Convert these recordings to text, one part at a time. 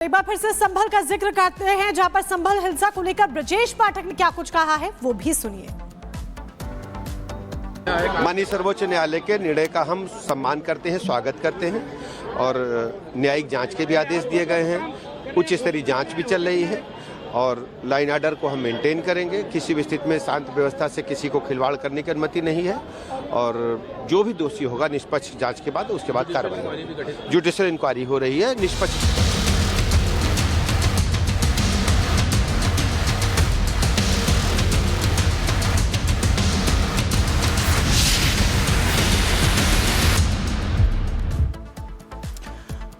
एक बार फिर से संभल का जिक्र करते हैं, जहां पर संभल हिंसा को लेकर ब्रजेश पाठक ने क्या कुछ कहा है वो भी सुनिए। माननीय सर्वोच्च न्यायालय के निर्णय का हम सम्मान करते हैं, स्वागत करते हैं और न्यायिक जांच के भी आदेश दिए गए हैं। उच्च स्तरीय जांच भी चल रही है और लाइन ऑर्डर को हम मेंटेन करेंगे। किसी भी स्थिति में शांत व्यवस्था से किसी को खिलवाड़ करने की अनुमति नहीं है और जो भी दोषी होगा निष्पक्ष जांच के बाद उसके बाद कार्रवाई। जुडिशियल इंक्वायरी हो रही है निष्पक्ष।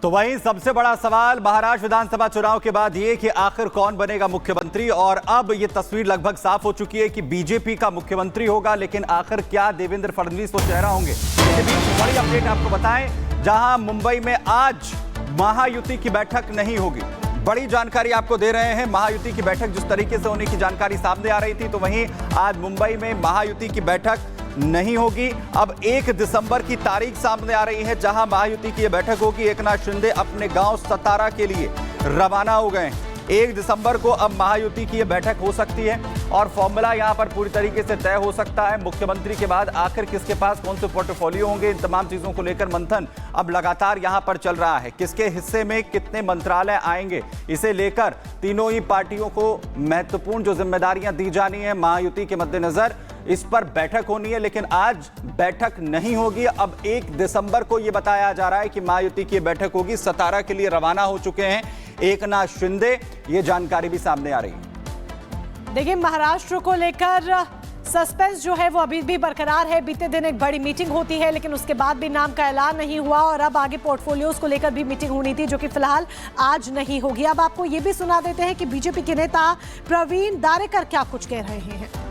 तो वहीं सबसे बड़ा सवाल महाराष्ट्र विधानसभा चुनाव के बाद ये कि आखिर कौन बनेगा मुख्यमंत्री। और अब ये तस्वीर लगभग साफ हो चुकी है कि बीजेपी का मुख्यमंत्री होगा, लेकिन आखिर क्या देवेंद्र फडणवीस वो चेहरा होंगे। इसके बीच बड़ी अपडेट आपको बताएं, जहां मुंबई में आज महायुति की बैठक नहीं होगी। बड़ी जानकारी आपको दे रहे हैं। महायुति की बैठक जिस तरीके से होने की जानकारी सामने आ रही थी, तो वहीं आज मुंबई में महायुति की बैठक नहीं होगी। अब 1 दिसंबर की तारीख सामने आ रही है, जहां महायुति की यह बैठक होगी। एकनाथ शिंदे अपने गांव सतारा के लिए रवाना हो गए हैं। 1 दिसंबर को अब महायुति की यह बैठक हो सकती है और फॉर्मूला यहां पर पूरी तरीके से तय हो सकता है। मुख्यमंत्री के बाद आखिर किसके पास कौन से पोर्टफोलियो होंगे, इन तमाम चीजों को लेकर मंथन अब लगातार यहां पर चल रहा है। किसके हिस्से में कितने मंत्रालय आएंगे, इसे लेकर तीनों ही पार्टियों को महत्वपूर्ण जो जिम्मेदारियां दी जानी है महायुति के मद्देनजर, इस पर बैठक होनी है। लेकिन आज बैठक नहीं होगी। अब 1 दिसंबर को यह बताया जा रहा है कि महायुति की बैठक होगी। सतारा के लिए रवाना हो चुके हैं एकनाथ शिंदे, ये जानकारी भी सामने आ रही है। देखिए, महाराष्ट्र को लेकर सस्पेंस जो है वो अभी भी बरकरार है। बीते दिन एक बड़ी मीटिंग होती है, लेकिन उसके बाद भी नाम का ऐलान नहीं हुआ और अब आगे पोर्टफोलियोज को लेकर भी मीटिंग होनी थी, जो कि फिलहाल आज नहीं होगी। अब आपको ये भी सुना देते हैं कि बीजेपी के नेता प्रवीण दारेकर क्या कुछ कह रहे हैं।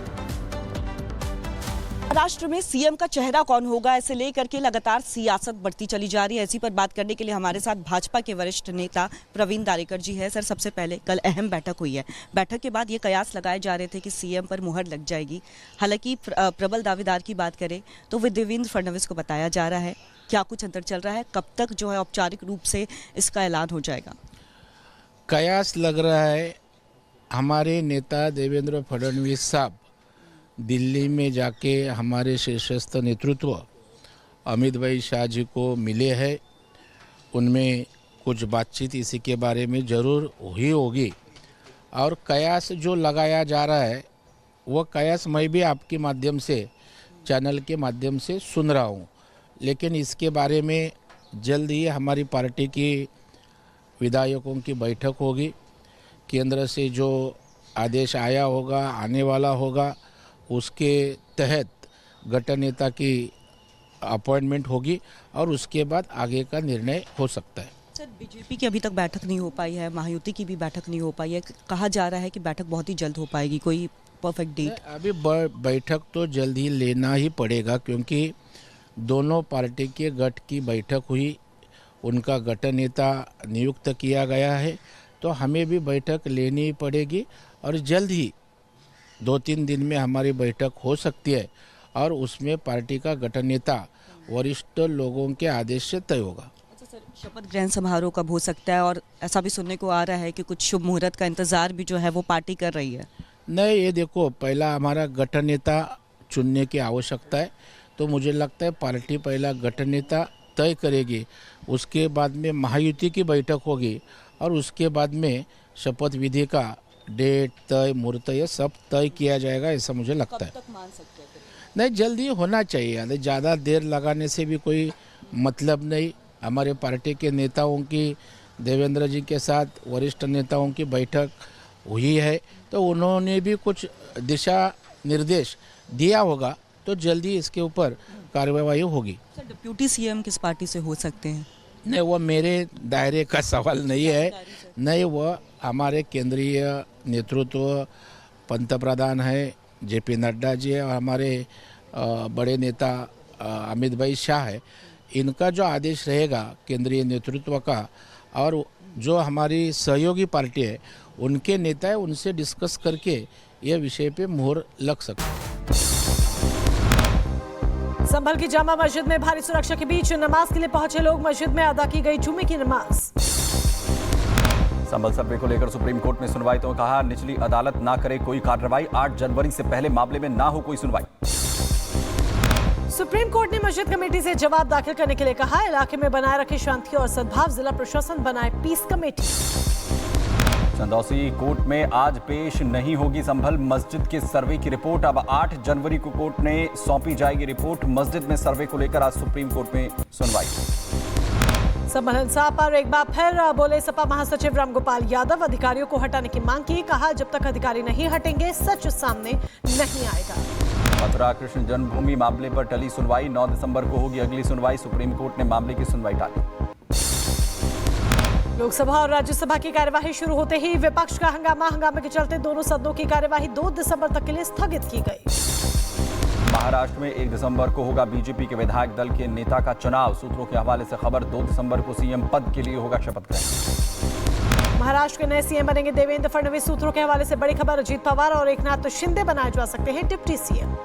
महाराष्ट्र में सीएम का चेहरा कौन होगा, इसे लेकर के लगातार सियासत बढ़ती चली जा रही है। इसी पर बात करने के लिए हमारे साथ भाजपा के वरिष्ठ नेता प्रवीण दारेकर जी है। सर, सबसे पहले कल अहम बैठक हुई है। बैठक के बाद ये कयास लगाए जा रहे थे कि सीएम पर मुहर लग जाएगी। हालांकि प्रबल दावेदार की बात करें तो वो देवेंद्र फडणवीस को बताया जा रहा है। क्या कुछ अंतर चल रहा है, कब तक जो है औपचारिक रूप से इसका ऐलान हो जाएगा? कयास लग रहा है हमारे नेता देवेंद्र फडणवीस साहब दिल्ली में जाके हमारे शीर्षस्थ नेतृत्व अमित भाई शाह जी को मिले हैं। उनमें कुछ बातचीत इसी के बारे में ज़रूर हुई होगी और कयास जो लगाया जा रहा है वो कयास मैं भी आपके माध्यम से, चैनल के माध्यम से सुन रहा हूँ। लेकिन इसके बारे में जल्द ही हमारी पार्टी की विधायकों की बैठक होगी। केंद्र से जो आदेश आया होगा, आने वाला होगा, उसके तहत गठन नेता की अपॉइंटमेंट होगी और उसके बाद आगे का निर्णय हो सकता है। सर, बीजेपी की अभी तक बैठक नहीं हो पाई है, महायुति की भी बैठक नहीं हो पाई है। कहा जा रहा है कि बैठक बहुत ही जल्द हो पाएगी। कोई परफेक्ट डेट? अभी बैठक तो जल्द ही लेना ही पड़ेगा, क्योंकि दोनों पार्टी के गठ की बैठक हुई, उनका गठन नेता नियुक्त किया गया है, तो हमें भी बैठक लेनी ही पड़ेगी और जल्द ही 2-3 दिन में हमारी बैठक हो सकती है और उसमें पार्टी का गठन नेता वरिष्ठ लोगों के आदेश से तय होगा। अच्छा सर, शपथ ग्रहण समारोह कब हो सकता है? और ऐसा भी सुनने को आ रहा है कि कुछ शुभ मुहूर्त का इंतजार भी जो है वो पार्टी कर रही है। नहीं, ये देखो, पहला हमारा गठन नेता चुनने की आवश्यकता है, तो मुझे लगता है पार्टी पहला गठन नेता तय करेगी, उसके बाद में महायुति की बैठक होगी और उसके बाद में शपथ विधि का डेट तय, मुहूर्त, ये सब तय किया जाएगा, ऐसा मुझे लगता है। कब तक मान सकते हैं? नहीं, जल्दी होना चाहिए। ज़्यादा देर लगाने से भी कोई मतलब नहीं। हमारे पार्टी के नेताओं की देवेंद्र जी के साथ वरिष्ठ नेताओं की बैठक हुई है, तो उन्होंने भी कुछ दिशा निर्देश दिया होगा, तो जल्दी इसके ऊपर कार्रवाई होगी। सर, डिप्यूटी सीएम किस पार्टी से हो सकते हैं? नहीं, वो मेरे दायरे का सवाल नहीं है। नहीं, वो हमारे केंद्रीय नेतृत्व, पंतप्रधान है जेपी नड्डा जी है और हमारे बड़े नेता अमित भाई शाह है। इनका जो आदेश रहेगा केंद्रीय नेतृत्व का, और जो हमारी सहयोगी पार्टी है उनके नेता है, उनसे डिस्कस करके यह विषय पे मोहर लग सकता है। संभल की जामा मस्जिद में भारी सुरक्षा के बीच नमाज के लिए पहुंचे लोग। मस्जिद में अदा की गई जुमे की नमाज। संभल सर्वे को लेकर सुप्रीम कोर्ट में सुनवाई, तो कहा निचली अदालत ना करे कोई कार्रवाई, 8 जनवरी से पहले मामले में ना हो कोई सुनवाई। सुप्रीम कोर्ट ने मस्जिद कमेटी से जवाब दाखिल करने के लिए कहा, इलाके में बनाए रखे शांति और सद्भाव, जिला प्रशासन बनाए पीस कमेटी। चंदौसी कोर्ट में आज पेश नहीं होगी संभल मस्जिद के सर्वे की रिपोर्ट, अब 8 जनवरी को कोर्ट ने सौंपी जाएगी रिपोर्ट। मस्जिद में सर्वे को लेकर आज सुप्रीम कोर्ट में सुनवाई। संभल हिंसा पर एक बार फिर बोले सपा महासचिव रामगोपाल यादव, अधिकारियों को हटाने की मांग की, कहा जब तक अधिकारी नहीं हटेंगे सच सामने नहीं आएगा। मथुरा कृष्ण जन्मभूमि मामले पर टली सुनवाई, 9 दिसंबर को होगी अगली सुनवाई, सुप्रीम कोर्ट ने मामले की सुनवाई टाली। लोकसभा और राज्यसभा की कार्यवाही शुरू होते ही विपक्ष का हंगामे के चलते दोनों सदनों की कार्यवाही 2 दिसंबर तक के लिए स्थगित की गई। महाराष्ट्र में 1 दिसंबर को होगा बीजेपी के विधायक दल के नेता का चुनाव, सूत्रों के हवाले से खबर, 2 दिसंबर को सीएम पद के लिए होगा शपथ ग्रहण। महाराष्ट्र के नए सीएम बनेंगे देवेंद्र फडणवीस, सूत्रों के हवाले से बड़ी खबर, अजीत पवार और एकनाथ शिंदे बनाए जा सकते हैं डिप्टी सीएम।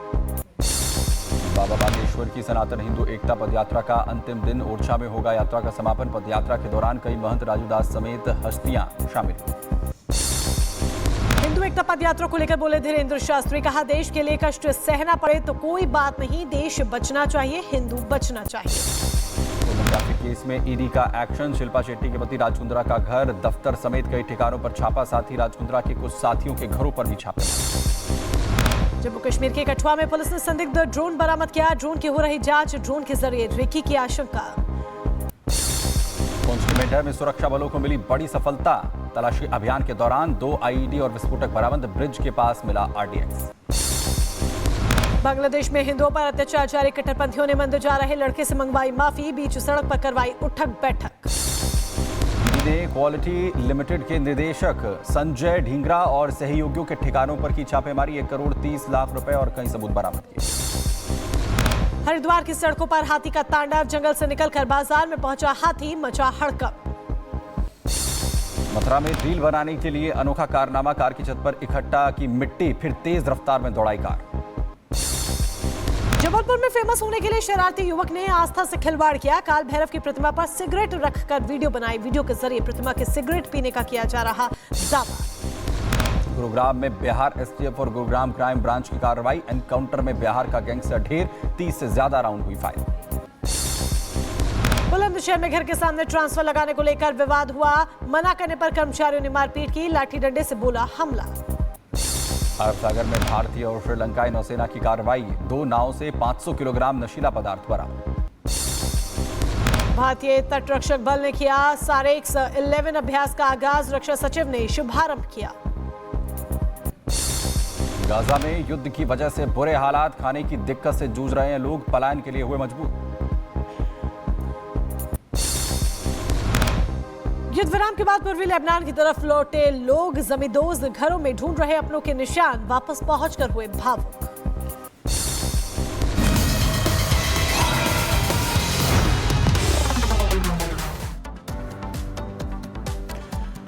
बाबा बागेश्वर की सनातन हिंदू एकता पदयात्रा का अंतिम दिन, ओरछा में होगा यात्रा का समापन। पदयात्रा के दौरान कई महंत राजूदास समेत हस्तियां शामिल। हिंदू एकता पदयात्रा को लेकर बोले धीरेन्द्र शास्त्री, कहा देश के लिए कष्ट सहना पड़े तो कोई बात नहीं, देश बचना चाहिए, हिंदू बचना चाहिए। ट्रैफिक केस में ईडी का एक्शन, शिल्पा शेट्टी के पति राज कुंद्रा का घर, दफ्तर समेत कई ठिकानों पर छापा, साथ ही राज कुंद्रा के कुछ साथियों के घरों पर भी छापे। जम्मू कश्मीर के कठुआ में पुलिस ने संदिग्ध ड्रोन बरामद किया, ड्रोन की हो रही जांच, ड्रोन के जरिए रेकी की आशंका। मेंढर में सुरक्षा बलों को मिली बड़ी सफलता, तलाशी अभियान के दौरान 2 आईईडी और विस्फोटक बरामद, ब्रिज के पास मिला आरडीएक्स। बांग्लादेश में हिंदुओं पर अत्याचार जारी, कट्टरपंथियों ने मंदिर जा रहे लड़के से मंगवाई माफी, बीच सड़क पर करवाई उठक बैठक। क्वालिटी लिमिटेड के निदेशक संजय ढींगरा और सहयोगियों के ठिकानों पर की छापेमारी, 1 करोड़ 30 लाख रुपए और कई सबूत बरामद किए। हरिद्वार की सड़कों पर हाथी का तांडव, जंगल से निकलकर बाजार में पहुंचा हाथी, मचा हड़कंप। मथुरा में रील बनाने के लिए अनोखा कारनामा, कार की छत पर इकट्ठा की मिट्टी, फिर तेज रफ्तार में दौड़ाई कार। जबलपुर में फेमस होने के लिए शरारती युवक ने आस्था से खिलवाड़ किया, काल भैरव की प्रतिमा पर सिगरेट रखकर वीडियो बनाई, वीडियो के जरिए प्रतिमा के सिगरेट पीने का किया जा रहा दावा। गुरुग्राम में बिहार एसटीएफ और गुरुग्राम क्राइम ब्रांच की कार्रवाई, एनकाउंटर में बिहार का गैंगस्टर ढेर, 30 से ज्यादा राउंड हुई फायर। बुलंदशहर में घर के सामने ट्रांसफर लगाने को लेकर विवाद हुआ, मना करने पर कर्मचारियों ने मारपीट की, लाठी डंडे से बोला हमला। अरब सागर में भारतीय और श्रीलंकाई नौसेना की कार्रवाई, 2 नावों से 500 किलोग्राम नशीला पदार्थ बरामद। भारतीय तटरक्षक बल ने किया सारेक्स 11 अभ्यास का आगाज, रक्षा सचिव ने शुभारंभ किया। गाजा में युद्ध की वजह से बुरे हालात, खाने की दिक्कत से जूझ रहे हैं लोग, पलायन के लिए हुए मजबूर। युद्ध विराम के बाद पूर्वी लेबनान की तरफ लौटे लोग जमींदोज घरों में ढूंढ रहे अपनों के निशान, वापस पहुंचकर हुए भावुक।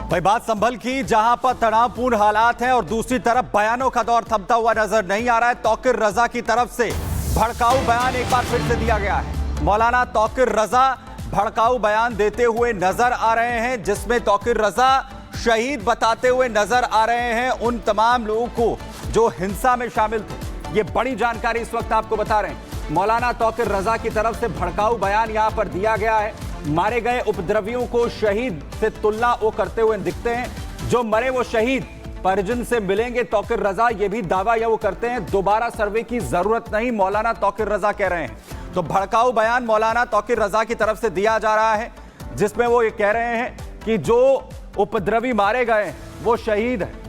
भाई बात संभल की, जहां पर तनावपूर्ण हालात हैं और दूसरी तरफ बयानों का दौर थमता हुआ नजर नहीं आ रहा है। तौकीर रजा की तरफ से भड़काऊ बयान एक बार फिर से दिया गया है। मौलाना तौकीर रजा भड़काऊ बयान देते हुए नजर आ रहे हैं, जिसमें तौकीर रजा शहीद बताते हुए नजर आ रहे हैं उन तमाम लोगों को जो हिंसा में शामिल थे। ये बड़ी जानकारी इस वक्त आपको बता रहे हैं। मौलाना तौकीर रजा की तरफ से भड़काऊ बयान यहां पर दिया गया है। मारे गए उपद्रवियों को शहीद से तुलना वो करते हुए दिखते हैं, जो मरे वो शहीद परिजन से मिलेंगे तौकीर रजा, ये भी दावा या वो करते हैं। दोबारा सर्वे की जरूरत नहीं, मौलाना तौकीर रजा कह रहे हैं। तो भड़काऊ बयान मौलाना तौकीर रजा की तरफ से दिया जा रहा है, जिसमें वो ये कह रहे हैं कि जो उपद्रवी मारे गए वो शहीद है।